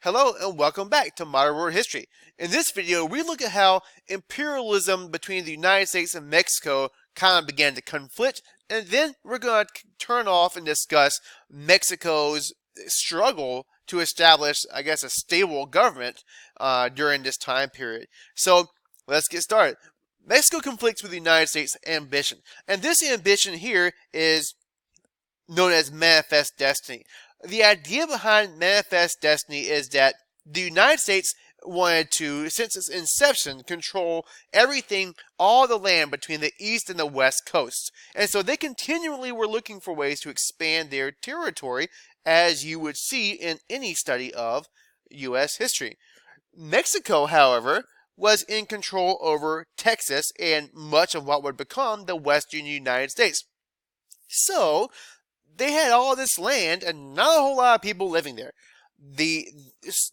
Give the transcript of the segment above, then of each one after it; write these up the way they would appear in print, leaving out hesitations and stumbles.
Hello and welcome back to Modern World History. In this video, we look at how imperialism between the United States and Mexico kind of began to conflict, and then we're going to turn off and discuss Mexico's struggle to establish, I guess, a stable government during this time period. So let's get started. Mexico conflicts with the United States' ambition, and this ambition here is known as manifest destiny. The idea behind manifest destiny is that the United States wanted to, since its inception, control everything, all the land between the east and the west coasts. And so they continually were looking for ways to expand their territory, as you would see in any study of U.S. history. Mexico, however, was in control over Texas and much of what would become the western United States. So they had all this land and not a whole lot of people living there.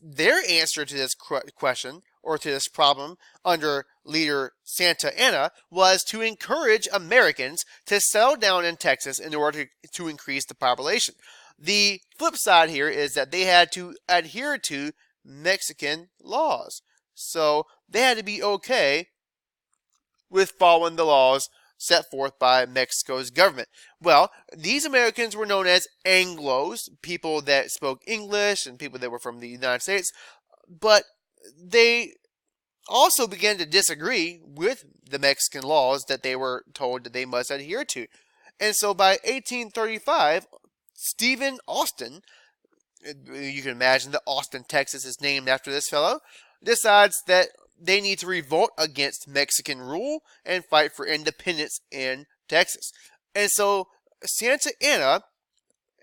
Their answer to this question, or to this problem, under leader Santa Anna, was to encourage Americans to settle down in Texas in order to increase the population. The flip side here is that they had to adhere to Mexican laws. So they had to be okay with following the laws set forth by Mexico's government. Well, these Americans were known as Anglos, people that spoke English and people that were from the United States, but they also began to disagree with the Mexican laws that they were told that they must adhere to. And so by 1835, Stephen Austin, you can imagine that Austin, Texas is named after this fellow, decides that they need to revolt against Mexican rule and fight for independence in Texas. And so Santa Anna,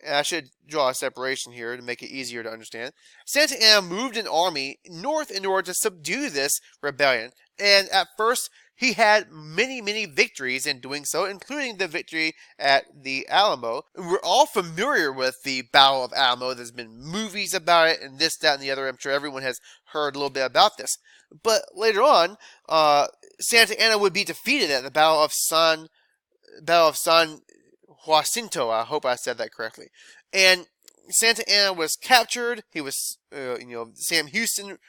and I should draw a separation here to make it easier to understand, Santa Anna moved an army north in order to subdue this rebellion. And at first, he had many victories in doing so, including the victory at the Alamo. We're all familiar with the Battle of Alamo. There's been movies about it and this, that, and the other. I'm sure everyone has heard a little bit about this. But later on, Santa Anna would be defeated at the Battle of San Jacinto. I hope I said that correctly. And Santa Anna was captured. He was, Sam Houston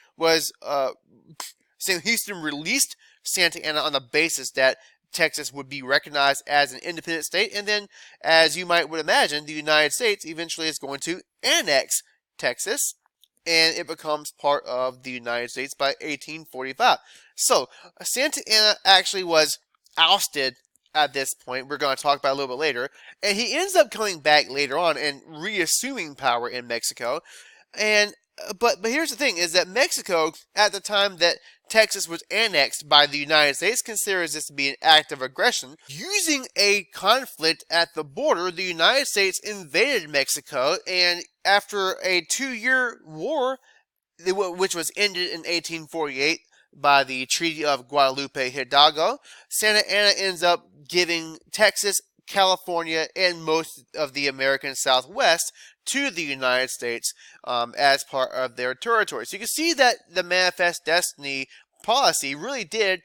released Santa Anna on the basis that Texas would be recognized as an independent state. And then, as you would imagine, the United States eventually is going to annex Texas, and it becomes part of the United States by 1845. So, Santa Anna actually was ousted at this point. We're going to talk about it a little bit later. And he ends up coming back later on and reassuming power in Mexico. But here's the thing, is that Mexico, at the time that Texas was annexed by the United States, considers this to be an act of aggression. Using a conflict at the border, the United States invaded Mexico, and after a 2-year war, which was ended in 1848 by the Treaty of Guadalupe Hidalgo, Santa Anna ends up giving Texas, California, and most of the American Southwest to the United States as part of their territory. So you can see that the Manifest Destiny policy really did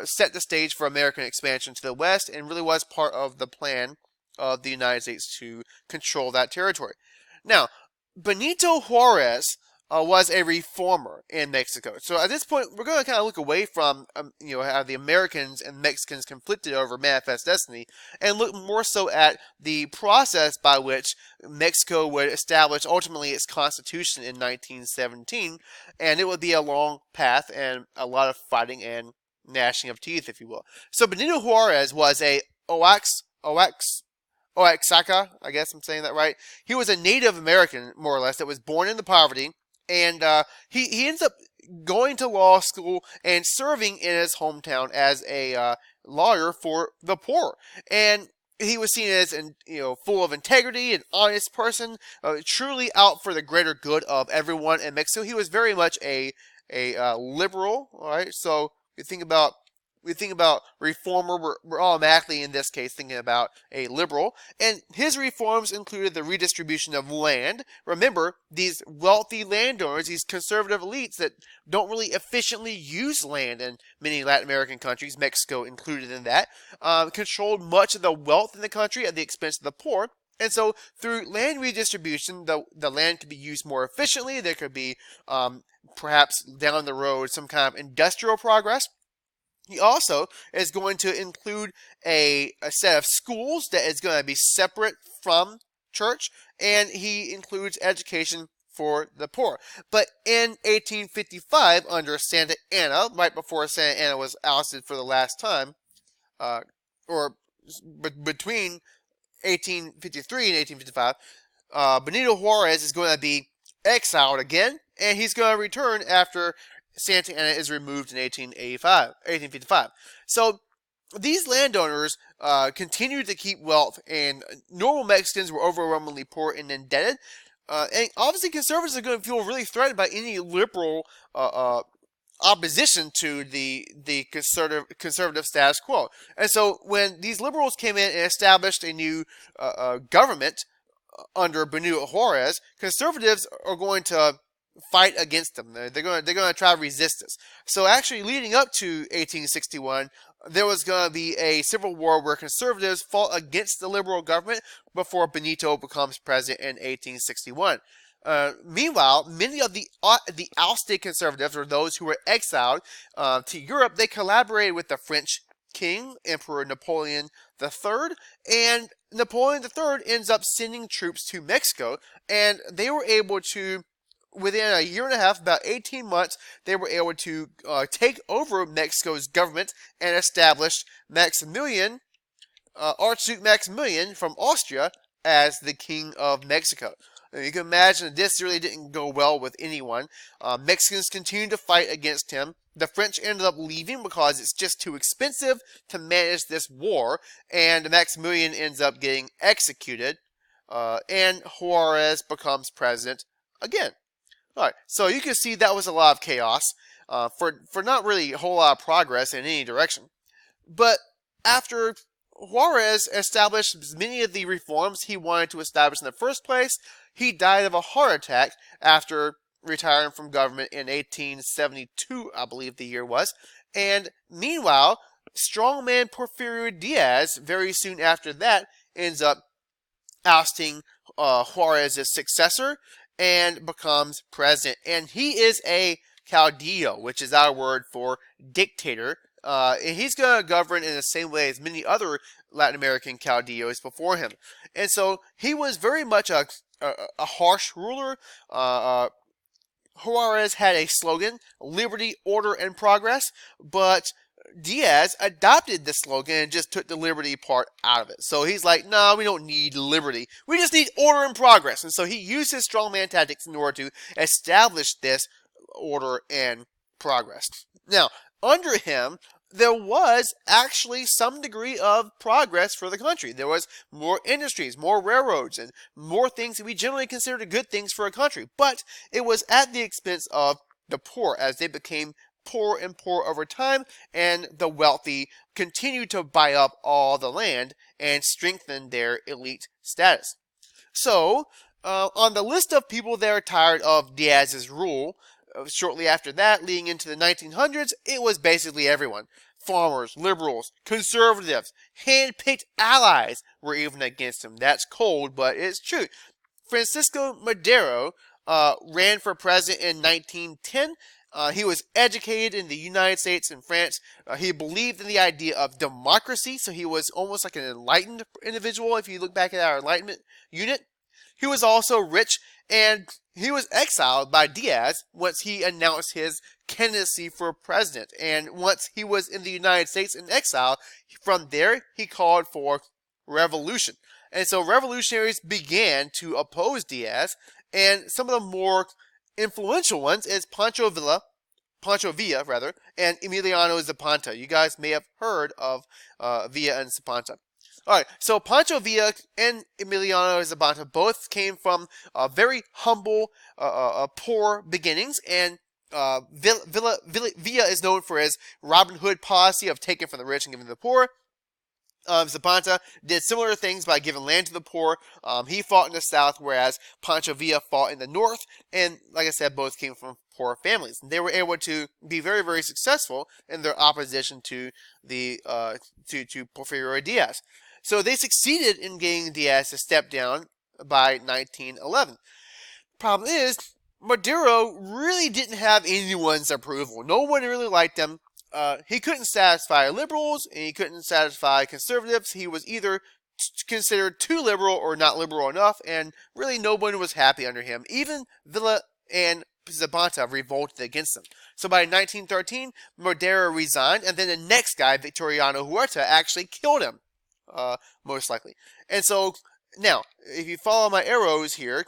set the stage for American expansion to the West, and really was part of the plan of the United States to control that territory. Now, Benito Juarez was a reformer in Mexico. So at this point, we're going to kind of look away from how the Americans and Mexicans conflicted over Manifest Destiny, and look more so at the process by which Mexico would establish ultimately its constitution in 1917, and it would be a long path and a lot of fighting and gnashing of teeth, if you will. So Benito Juarez was a Oaxaca, I guess I'm saying that right. He was a Native American, more or less, that was born into poverty. And he ends up going to law school and serving in his hometown as a lawyer for the poor. And he was seen as full of integrity, an honest person, truly out for the greater good of everyone in Mexico. He was very much a liberal. All right, so we think about reformer, we're automatically in this case thinking about a liberal, and his reforms included the redistribution of land. Remember, these wealthy landowners, these conservative elites that don't really efficiently use land in many Latin American countries, Mexico included in that, controlled much of the wealth in the country at the expense of the poor. And so through land redistribution, the land could be used more efficiently. There could be perhaps down the road some kind of industrial progress. He also is going to include a set of schools that is going to be separate from church, and he includes education for the poor. But in 1855, under Santa Anna, right before Santa Anna was ousted for the last time, or between 1853 and 1855, Benito Juarez is going to be exiled again, and he's going to return after Santa Anna is removed in 1855. So these landowners continued to keep wealth, and normal Mexicans were overwhelmingly poor and indebted. And obviously conservatives are going to feel really threatened by any liberal opposition to the conservative status quo. And so when these liberals came in and established a new government under Benito Juarez, conservatives are going to fight against them. They're going to try to resist this. So actually, leading up to 1861, there was going to be a civil war where conservatives fought against the liberal government before Benito becomes president in 1861. Meanwhile, many of the ousted conservatives, or those who were exiled to Europe, they collaborated with the French king, Emperor Napoleon III, and Napoleon III ends up sending troops to Mexico, and they were able to, within a year and a half, about 18 months, they were able to take over Mexico's government and establish Archduke Maximilian from Austria as the King of Mexico. You can imagine that this really didn't go well with anyone. Mexicans continued to fight against him. The French ended up leaving because it's just too expensive to manage this war, and Maximilian ends up getting executed, and Juarez becomes president again. Alright, so you can see that was a lot of chaos, for not really a whole lot of progress in any direction. But after Juarez established many of the reforms he wanted to establish in the first place, he died of a heart attack after retiring from government in 1872, I believe the year was. And meanwhile, strongman Porfirio Diaz, very soon after that, ends up ousting Juarez's successor and becomes president. And he is a caudillo, which is our word for dictator. And he's going to govern in the same way as many other Latin American caudillos before him. And so he was very much a harsh ruler. Juarez had a slogan, liberty, order, and progress, but Diaz adopted the slogan and just took the liberty part out of it. So he's like, no, we don't need liberty. We just need order and progress. And so he used his strongman tactics in order to establish this order and progress. Now, under him, there was actually some degree of progress for the country. There was more industries, more railroads, and more things that we generally consider good things for a country. But it was at the expense of the poor, as they became poorer and poorer over time, and the wealthy continued to buy up all the land and strengthen their elite status. So, on the list of people that are tired of Diaz's rule, shortly after that, leading into the 1900s, it was basically everyone. Farmers, liberals, conservatives, hand-picked allies were even against him. That's cold, but it's true. Francisco Madero ran for president in 1910. He was educated in the United States and France. He believed in the idea of democracy, so he was almost like an enlightened individual if you look back at our Enlightenment unit. He was also rich, and he was exiled by Diaz once he announced his candidacy for president. And once he was in the United States in exile, from there he called for revolution. And so revolutionaries began to oppose Diaz, and some of the more influential ones is Pancho Villa, and Emiliano Zapata. You guys may have heard of Villa and Zapata. Alright, so Pancho Villa and Emiliano Zapata both came from very humble, poor beginnings, and Villa is known for his Robin Hood policy of taking from the rich and giving to the poor. Zapata did similar things by giving land to the poor. He fought in the south, whereas Pancho Villa fought in the north, and like I said, both came from poor families. And they were able to be very, very successful in their opposition to the to Porfirio Diaz. So they succeeded in getting Diaz to step down by 1911. Problem is, Madero really didn't have anyone's approval. No one really liked him. He couldn't satisfy liberals, and he couldn't satisfy conservatives. He was either considered too liberal or not liberal enough, and really no one was happy under him. Even Villa and Zapata revolted against him. So by 1913, Madero resigned, and then the next guy, Victoriano Huerta, actually killed him, most likely. And so, now, if you follow my arrows here,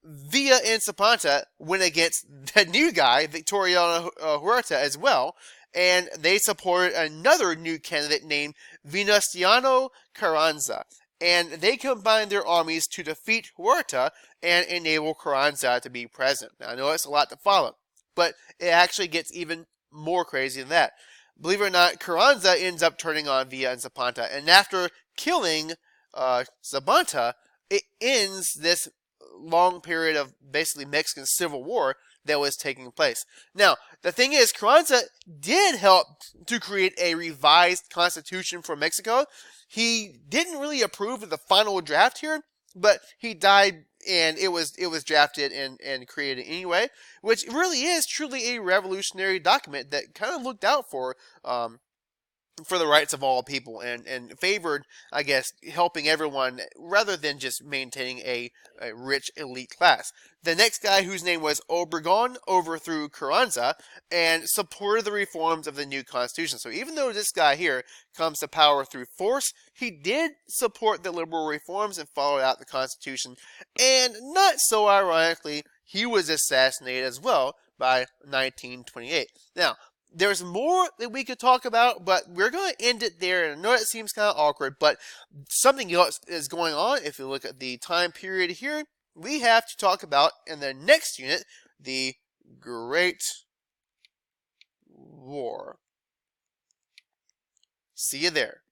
Villa and Zapata went against the new guy, Victoriano Huerta, as well, and they supported another new candidate named Venustiano Carranza. And they combined their armies to defeat Huerta and enable Carranza to be president. Now, I know it's a lot to follow, but it actually gets even more crazy than that. Believe it or not, Carranza ends up turning on Villa and Zapata, and after killing Zapata, it ends this long period of basically Mexican Civil War that was taking place. Now, the thing is, Carranza did help to create a revised constitution for Mexico. He didn't really approve of the final draft here, but he died and it was drafted and created anyway, which really is truly a revolutionary document that kind of looked out for the rights of all people and favored, I guess, helping everyone rather than just maintaining a rich elite class. The next guy, whose name was Obregón, overthrew Carranza and supported the reforms of the new constitution. So even though this guy here comes to power through force, he did support the liberal reforms and followed out the constitution. And not so ironically, he was assassinated as well by 1928. Now, there's more that we could talk about, but we're going to end it there. And I know it seems kind of awkward, but something else is going on. If you look at the time period here, we have to talk about, in the next unit, the Great War. See you there.